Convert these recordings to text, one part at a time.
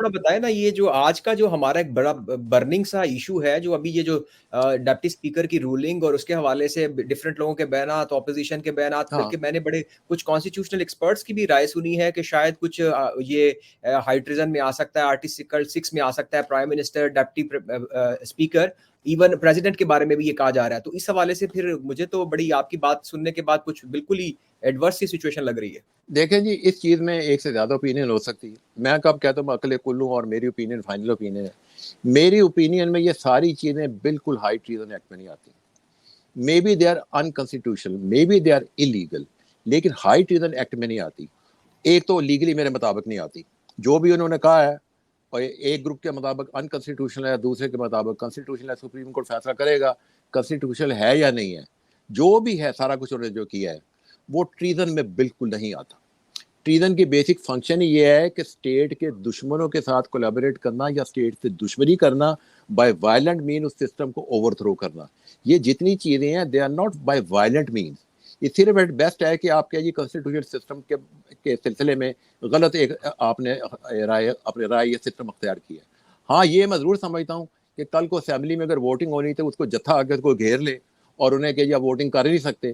تھوڑا بتائیں نا، یہ جو آج کا جو ہمارا ایک بڑا برننگ سا ایشو ہے، جو ابھی یہ جو ڈپٹی اسپیکر کی رولنگ اور اس کے حوالے سے ڈفرینٹ لوگوں کے بیانات، اپوزیشن کے بیانات، ہاں بلکہ میں نے بڑے کچھ کانسٹیٹیوشنل ایکسپرٹس کی بھی رائے سنی ہے کہ شاید کچھ یہ ہائی ٹریزن میں آ سکتا ہے، آرٹیکل 6 میں آ سکتا ہے، prime minister, deputy speaker, even president کے بارے میں بھی یہ کہا جا رہا ہے. تو اس حوالے سے پھر مجھے تو بڑی آپ کی بات سننے کے بعد کچھ بالکل ہی ایڈورس سی سچویشن لگ رہی ہے. دیکھیں جی، اس چیز میں ایک سے زیادہ اوپینین ہو سکتی ہے. میں کب کہتا ہوں عقل کل ہوں اور میری اوپینین فائنل اوپینین ہے. میری اوپینین میں یہ ساری چیزیں بالکل ہائی ٹریزن ایکٹ میں نہیں آتی. May be they are unconstitutional, may be they are illegal, لیکن ہائی ٹریزن ایکٹ میں نہیں آتی. ایک تو لیگلی میرے مطابق نہیں آتی، جو بھی انہوں نے کہا ہے، اور ایک گروپ کے مطابق انکانسٹیٹیوشنل ہے، دوسرے کے مطابق کانسٹیٹیوشنل ہے. سپریم کورٹ فیصلہ کرے گا کانسٹیٹیوشنل ہے یا نہیں ہے. جو بھی ہے سارا کچھ انہوں نے جو کیا ہے وہ ٹریزن میں بالکل نہیں آتا. ٹریزن کی بیسک فنکشن ہی یہ ہے کہ اسٹیٹ کے دشمنوں کے ساتھ کولیبوریٹ کرنا یا اسٹیٹ سے دشمنی کرنا بائی وائلنٹ مین، اس سسٹم کو اوور تھرو کرنا. یہ جتنی چیزیں ہیں they are not by violent means. یہ صرف ایٹ بیسٹ ہے کہ آپ کہیے کانسٹیٹیوشن سسٹم کے سلسلے میں غلط ایک آپ نے اپنے رائے یہ سسٹم اختیار کیا. ہاں یہ میں ضرور سمجھتا ہوں کہ کل کو اسمبلی میں اگر ووٹنگ ہونی تو اس کو جتھا اگر کوئی گھیر لے اور انہیں کہ یا ووٹنگ کر ہی نہیں سکتے،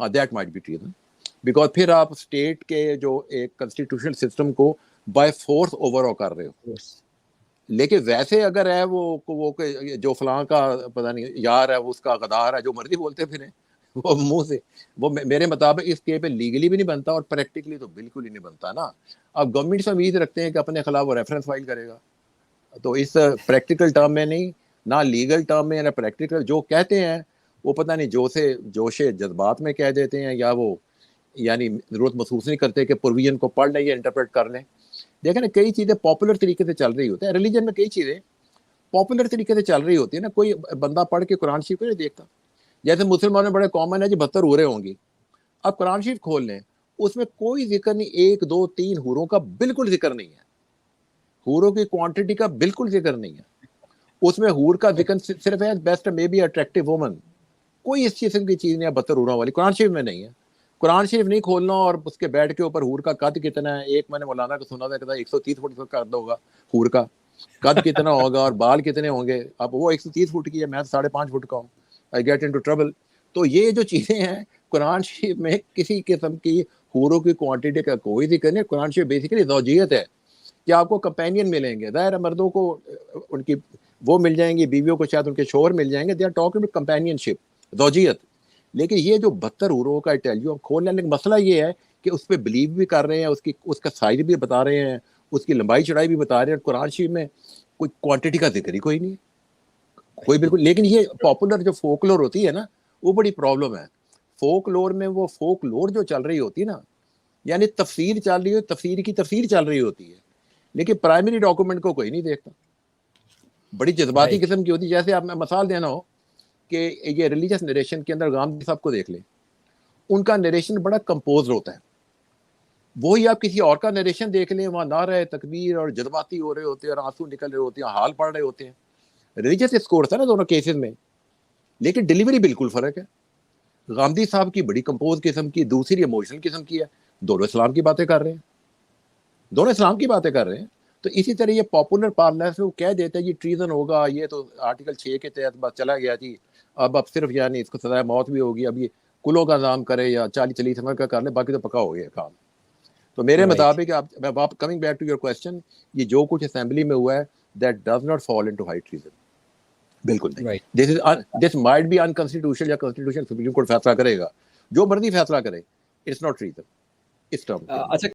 that might be treason. Because پھر آپ اسٹیٹ کے جو ایک کنسٹیٹیوشنل سسٹم کو بائی فورس اوور کر رہے ہو. لیکن ویسے اگر ہے وہ جو فلاں کا پتہ نہیں یار ہے، اس کا غدار ہے، جو مرضی بولتے پھریں وہ منہ سے، وہ میرے مطابق اس کے پہ لیگلی بھی نہیں بنتا اور پریکٹیکلی تو بالکل ہی نہیں بنتا نا. اب گورنمنٹ سے امید رکھتے ہیں کہ اپنے خلاف وہ ریفرنس فائل کرے گا، تو اس پریکٹیکل ٹرم میں نہیں، نہ لیگل ٹرم میں، نہ پریکٹیکل. جو کہتے ہیں وہ پتہ نہیں جوش جذبات میں کہہ دیتے ہیں، یا وہ یعنی ضرورت محسوس نہیں کرتے کہ پروویژن کو پڑھ لیں یا انٹرپریٹ کر لیں. دیکھیں نا، کئی چیزیں پاپولر طریقے سے چل رہی ہوتی ہیں ریلیجن میں، کئی چیزیں پاپولر طریقے سے چل رہی ہوتی ہے نا. کوئی بندہ پڑھ کے قرآن شریف کو نہیں دیکھتا. جیسے مسلمانوں میں بڑے کامن ہے جی 72 حوریں ہوں گی. اب قرآن شریف کھول لیں، اس میں کوئی ذکر نہیں 1 2 3 حوروں کا، بالکل ذکر نہیں ہے. حوروں کی کوانٹٹی کا بالکل ذکر نہیں ہے. اس میں حور کا ذکر صرف ہے best may be attractive woman. کوئی اس قسم کی چیز نہیں ہے 72 حوروں والی، قرآن شریف میں نہیں ہے. قرآن شریف نہیں کھولنا اور اس کے بیڈ کے اوپر حور کا قد کتنا ہے. ایک میں نے مولانا کو سنا تھا کہ 130 فٹ کا قد ہوگا حور کا، قد کتنا ہوگا اور بال کتنے ہوں گے. اب وہ 130 فٹ کی ہے، میں 5.5 فٹ کا ہوں. I get into trouble. تو یہ جو چیزیں ہیں قرآن شریف میں کسی قسم کی حوروں کی کوانٹٹی کا کوئی ذکر نہیں. قرآن شریف بیسیکلی زوجیت ہے کہ آپ کو کمپینین ملیں گے. ظاہر ہے مردوں کو ان کی وہ مل جائیں گی، بیویوں کو شاید ان کے شوہر مل جائیں گے. They are talking about companionship, زوجیت. لیکن یہ جو 72 حوروں کا ٹیلیو کھول لینے کا مسئلہ یہ ہے کہ اس پہ بلیو بھی کر رہے ہیں، اس کا سائز بھی بتا رہے ہیں، اس کی لمبائی چڑھائی بھی بتا رہے ہیں. قرآن شریف میں کوئی کوانٹٹی کا ذکر ہی کوئی نہیں ہے، کوئی بالکل. لیکن یہ پاپولر جو فوک لور ہوتی ہے نا، وہ بڑی پرابلم ہے. فوک لور میں وہ فوک لور جو چل رہی ہوتی ہے نا، یعنی تفسیر چل رہی ہو، تفسیر کی تفسیر چل رہی ہوتی ہے، لیکن پرائمری ڈاکومنٹ کو کوئی نہیں دیکھتا. بڑی جذباتی قسم کی ہوتی ہے. جیسے آپ میں مثال دینا ہو کہ یہ ریلیجس نریشن کے اندر غامدی صاحب کو دیکھ لیں، ان کا نریشن بڑا کمپوز ہوتا ہے. وہی آپ کسی اور کا نریشن دیکھ لیں، وہاں نعرہ تکبیر اور جذباتی ہو رہے ہوتے ہیں اور آنسو نکل رہے ہوتے ہیں، حال پڑھ رہے ہوتے ہیں. ریلیجس اسکور تھا نا دونوں کیسز میں، لیکن ڈیلیوری بالکل فرق ہے. غامدی صاحب کی بڑی کمپوز قسم کی، دوسری ایموشنل قسم کی ہے. دونوں اسلام کی باتیں کر رہے ہیں، دونوں اسلام کی باتیں کر رہے ہیں. تو اسی طرح یہ پاپولر پارلر سے وہ کہہ دیتے ہیں یہ ٹریزن ہوگا، یہ تو آرٹیکل 6 کے تحت بس چلا گیا جی، اب صرف یعنی اس کو سزائے موت بھی ہوگی. اب یہ کلوں کا نام کرے یا 40 سمر کا کر لے، باقی تو پکا ہو گیا کام. تو میرے مطابق آپ coming back to your question, یہ جو کچھ اسمبلی میں ہوا ہے that does not fall into high treason, بالکل نہیں. دس مائٹ بی انکانسٹیٹیوشنل یا کنسٹیٹیوشن سپریم کورٹ فیصلہ کرے گا، جو مرضی فیصلہ کرے، اٹس ناٹ ٹریزن اس ٹرم کے. اچھا